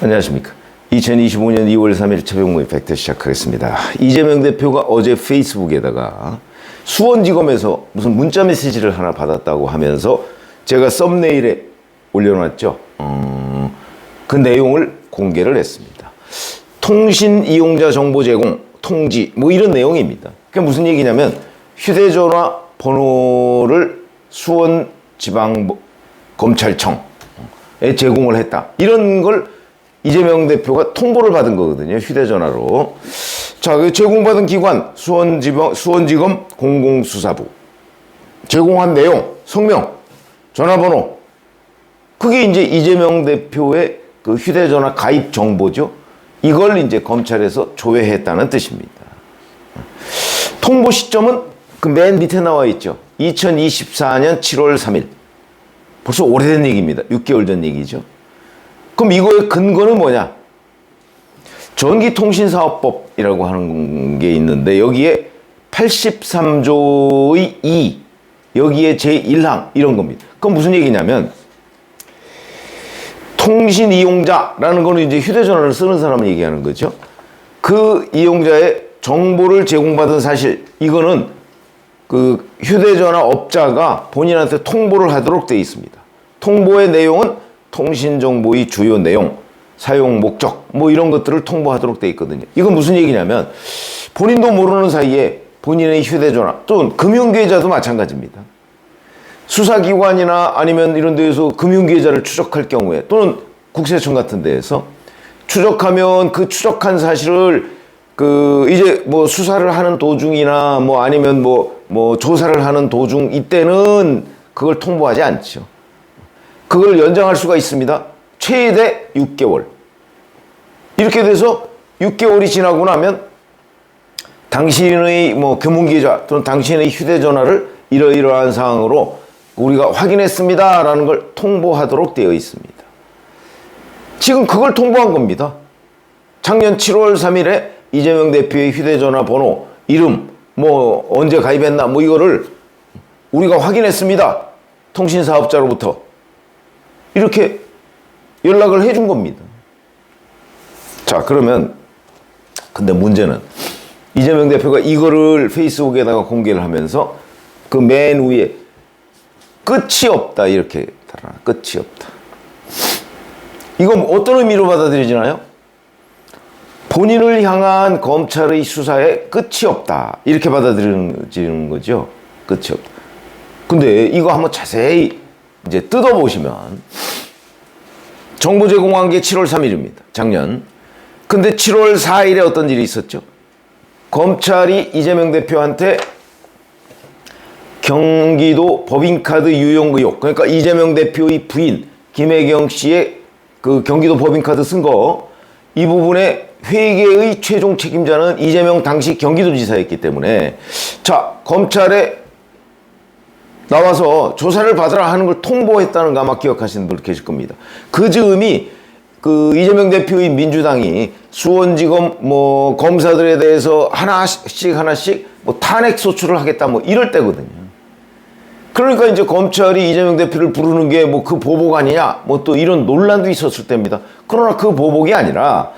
안녕하십니까. 2025년 2월 3일 최병무의 팩트 시작하겠습니다. 이재명 대표가 어제 페이스북에다가 수원지검에서 무슨 문자 메시지를 하나 받았다고 하면서 제가 썸네일에 올려놨죠. 그 내용을 공개를 했습니다. 통신 이용자 정보 제공, 통지 뭐 이런 내용입니다. 그게 무슨 얘기냐면 휴대전화 번호를 수원지방검찰청에 제공을 했다. 이런 걸 이재명 대표가 통보를 받은 거거든요. 휴대전화로. 자, 그 제공받은 기관 수원지검 공공수사부. 제공한 내용, 성명, 전화번호. 그게 이제 이재명 대표의 그 휴대전화 가입 정보죠. 이걸 이제 검찰에서 조회했다는 뜻입니다. 통보 시점은 그 맨 밑에 나와 있죠. 2024년 7월 3일. 벌써 오래된 얘기입니다. 6개월 전 얘기죠. 그럼 이거의 근거는 뭐냐? 전기통신사업법이라고 하는 게 있는데 여기에 83조의 2 여기에 제1항 이런 겁니다. 그건 무슨 얘기냐면 통신 이용자라는 거는 이제 휴대전화를 쓰는 사람을 얘기하는 거죠. 그 이용자의 정보를 제공받은 사실 이거는 그 휴대전화 업자가 본인한테 통보를 하도록 되어 있습니다. 통보의 내용은 통신정보의 주요 내용, 사용 목적 뭐 이런 것들을 통보하도록 되어 있거든요. 이건 무슨 얘기냐면 본인도 모르는 사이에 본인의 휴대전화 또는 금융계좌도 마찬가지입니다. 수사기관이나 아니면 이런 데에서 금융계좌를 추적할 경우에 또는 국세청 같은 데에서 추적하면 그 추적한 사실을 그 이제 뭐 수사를 하는 도중이나 뭐 아니면 뭐 조사를 하는 도중 이때는 그걸 통보하지 않죠. 그걸 연장할 수가 있습니다. 최대 6개월. 이렇게 돼서 6개월이 지나고 나면 당신의 뭐 금융계좌 또는 당신의 휴대전화를 이러이러한 사항으로 우리가 확인했습니다라는 걸 통보하도록 되어 있습니다. 지금 그걸 통보한 겁니다. 작년 7월 3일에 이재명 대표의 휴대전화 번호, 이름, 뭐 언제 가입했나 뭐 이거를 우리가 확인했습니다. 통신사업자로부터. 이렇게 연락을 해준 겁니다. 자, 그러면 근데 문제는 이재명 대표가 이거를 페이스북에다가 공개를 하면서 그 맨 위에 끝이 없다 이렇게 달아. 끝이 없다. 이건 어떤 의미로 받아들여지나요? 본인을 향한 검찰의 수사에 끝이 없다 이렇게 받아들이는 거죠. 끝이 없다. 근데 이거 한번 자세히 이제 뜯어보시면 정보 제공한 게 7월 3일입니다. 작년. 근데 7월 4일에 어떤 일이 있었죠? 검찰이 이재명 대표한테 경기도 법인카드 유용 의혹, 그러니까 이재명 대표의 부인 김혜경 씨의 그 경기도 법인카드 쓴 거, 이 부분에 회계의 최종 책임자는 이재명 당시 경기도지사였기 때문에 자, 검찰에 나와서 조사를 받으라 하는 걸 통보했다는 거 아마 기억하시는 분 계실 겁니다. 그 즈음이 그 이재명 대표의 민주당이 수원지검 뭐 검사들에 대해서 하나씩 뭐 탄핵 소추를 하겠다 뭐 이럴 때거든요. 그러니까 이제 검찰이 이재명 대표를 부르는 게 뭐 그 보복 아니냐 뭐 또 이런 논란도 있었을 때입니다. 그러나 그 보복이 아니라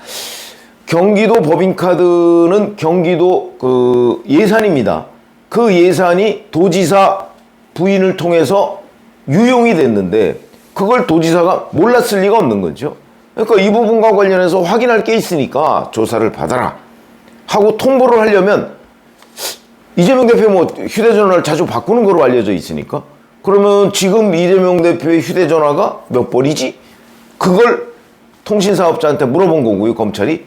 경기도 법인카드는 경기도 그 예산입니다. 그 예산이 도지사 부인을 통해서 유용이 됐는데 그걸 도지사가 몰랐을 리가 없는 거죠. 그러니까 이 부분과 관련해서 확인할 게 있으니까 조사를 받아라 하고 통보를 하려면 이재명 대표 뭐 휴대전화를 자주 바꾸는 거로 알려져 있으니까 그러면 지금 이재명 대표의 휴대전화가 몇 번이지? 그걸 통신사업자한테 물어본 거고요. 검찰이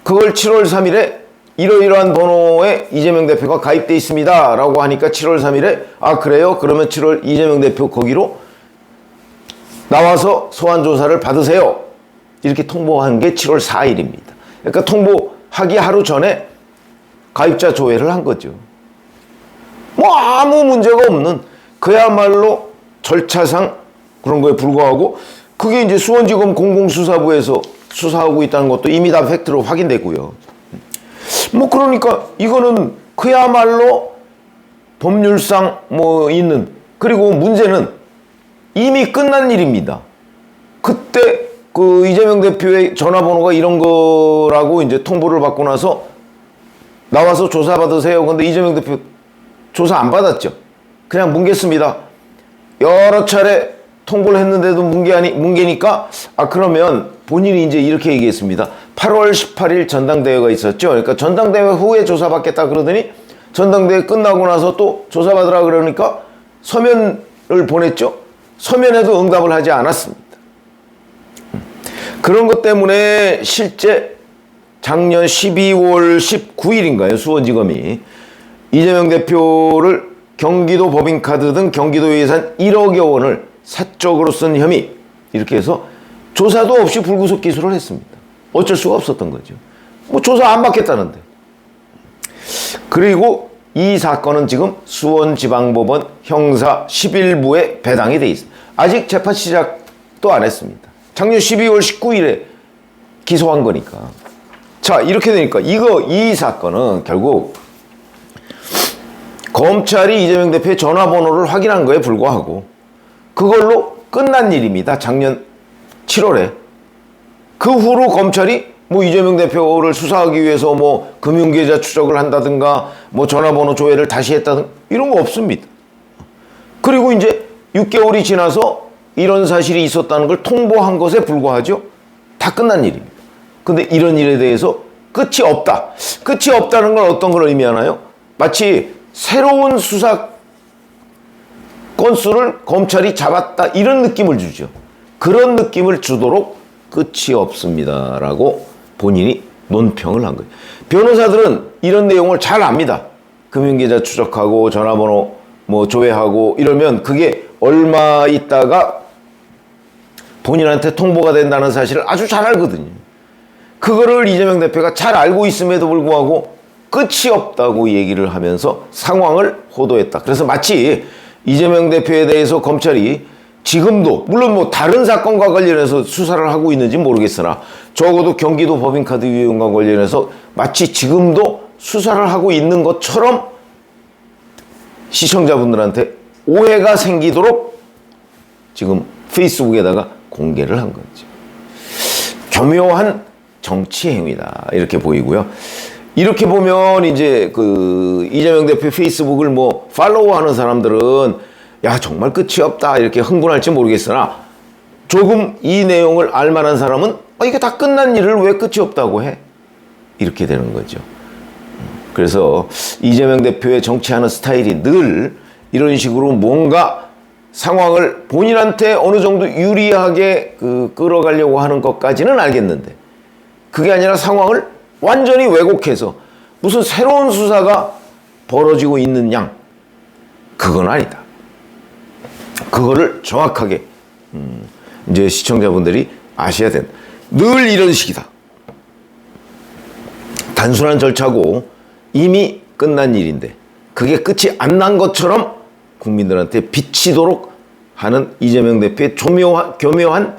그걸 7월 3일에 이러이러한 번호에 이재명 대표가 가입돼 있습니다 라고 하니까 7월 3일에 아 그래요? 그러면 7월 이재명 대표 거기로 나와서 소환조사를 받으세요 이렇게 통보한 게 7월 4일입니다. 그러니까 통보하기 하루 전에 가입자 조회를 한 거죠. 뭐 아무 문제가 없는 그야말로 절차상 그런 거에 불과하고 그게 이제 수원지검 공공수사부에서 수사하고 있다는 것도 이미 다 팩트로 확인됐고요. 뭐 그러니까 이거는 그야말로 법률상 뭐 있는 그리고 문제는 이미 끝난 일입니다. 그때 그 이재명 대표의 전화번호가 이런 거라고 이제 통보를 받고 나서 나와서 조사받으세요. 근데 이재명 대표 조사 안 받았죠. 그냥 뭉갰습니다. 여러 차례 통보를 했는데도 뭉개니까 그러면 본인이 이제 이렇게 얘기했습니다. 8월 18일 전당대회가 있었죠. 그러니까 전당대회 후에 조사받겠다 그러더니 전당대회 끝나고 나서 또 조사받으라 그러니까 서면을 보냈죠. 서면에도 응답을 하지 않았습니다. 그런 것 때문에 실제 작년 12월 19일인가요? 수원지검이 이재명 대표를 경기도 법인카드 등 경기도 예산 1억여 원을 사적으로 쓴 혐의 이렇게 해서 조사도 없이 불구속 기소를 했습니다. 어쩔 수가 없었던 거죠. 뭐 조사 안 받겠다는데. 그리고 이 사건은 지금 수원지방법원 형사 11부에 배당이 돼 있습니다. 아직 재판 시작도 안 했습니다. 작년 12월 19일에 기소한 거니까. 자, 이렇게 되니까 이 사건은 결국 검찰이 이재명 대표의 전화번호를 확인한 거에 불과하고 그걸로 끝난 일입니다. 작년 7월에. 그 후로 검찰이 뭐 이재명 대표를 수사하기 위해서 뭐 금융계좌 추적을 한다든가 뭐 전화번호 조회를 다시 했다든가 이런 거 없습니다. 그리고 이제 6개월이 지나서 이런 사실이 있었다는 걸 통보한 것에 불과하죠. 다 끝난 일입니다. 근데 이런 일에 대해서 끝이 없다. 끝이 없다는 건 어떤 걸 의미하나요? 마치 새로운 수사 건수를 검찰이 잡았다 이런 느낌을 주죠. 그런 느낌을 주도록 끝이 없습니다라고 본인이 논평을 한 거예요. 변호사들은 이런 내용을 잘 압니다. 금융계좌 추적하고 전화번호 뭐 조회하고 이러면 그게 얼마 있다가 본인한테 통보가 된다는 사실을 아주 잘 알거든요. 그거를 이재명 대표가 잘 알고 있음에도 불구하고 끝이 없다고 얘기를 하면서 상황을 호도했다. 그래서 마치 이재명 대표에 대해서 검찰이 지금도 물론 뭐 다른 사건과 관련해서 수사를 하고 있는지 모르겠으나 적어도 경기도 법인카드 유용과 관련해서 마치 지금도 수사를 하고 있는 것처럼 시청자분들한테 오해가 생기도록 지금 페이스북에다가 공개를 한 거죠. 교묘한 정치 행위다 이렇게 보이고요. 이렇게 보면 이제 그 이재명 대표 페이스북을 뭐 팔로우하는 사람들은 야 정말 끝이 없다 이렇게 흥분할지 모르겠으나 조금 이 내용을 알만한 사람은 이게 다 끝난 일을 왜 끝이 없다고 해? 이렇게 되는 거죠. 그래서 이재명 대표의 정치하는 스타일이 늘 이런 식으로 뭔가 상황을 본인한테 어느 정도 유리하게 끌어가려고 하는 것까지는 알겠는데 그게 아니라 상황을 완전히 왜곡해서 무슨 새로운 수사가 벌어지고 있는 양 그건 아니다. 그거를 정확하게 이제 시청자분들이 아셔야 된다. 늘 이런 식이다. 단순한 절차고 이미 끝난 일인데 그게 끝이 안 난 것처럼 국민들한테 비치도록 하는 이재명 대표의 교묘한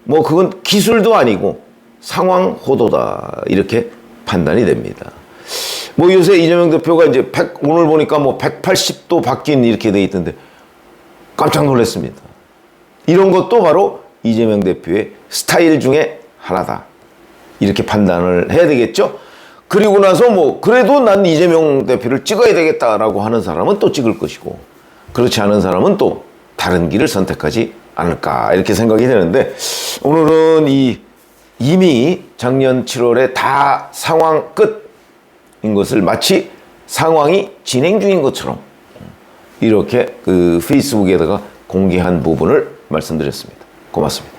뭐 그건 기술도 아니고 상황 호도다 이렇게 판단이 됩니다. 뭐 요새 이재명 대표가 이제 오늘 보니까 뭐 180도 바뀐 이렇게 돼 있던데 깜짝 놀랐습니다. 이런 것도 바로 이재명 대표의 스타일 중에 하나다. 이렇게 판단을 해야 되겠죠. 그리고 나서 뭐 그래도 난 이재명 대표를 찍어야 되겠다라고 하는 사람은 또 찍을 것이고 그렇지 않은 사람은 또 다른 길을 선택하지 않을까 이렇게 생각이 되는데 오늘은 이미 작년 7월에 다 상황 끝인 것을 마치 상황이 진행 중인 것처럼 이렇게 그 페이스북에다가 공개한 부분을 말씀드렸습니다. 고맙습니다.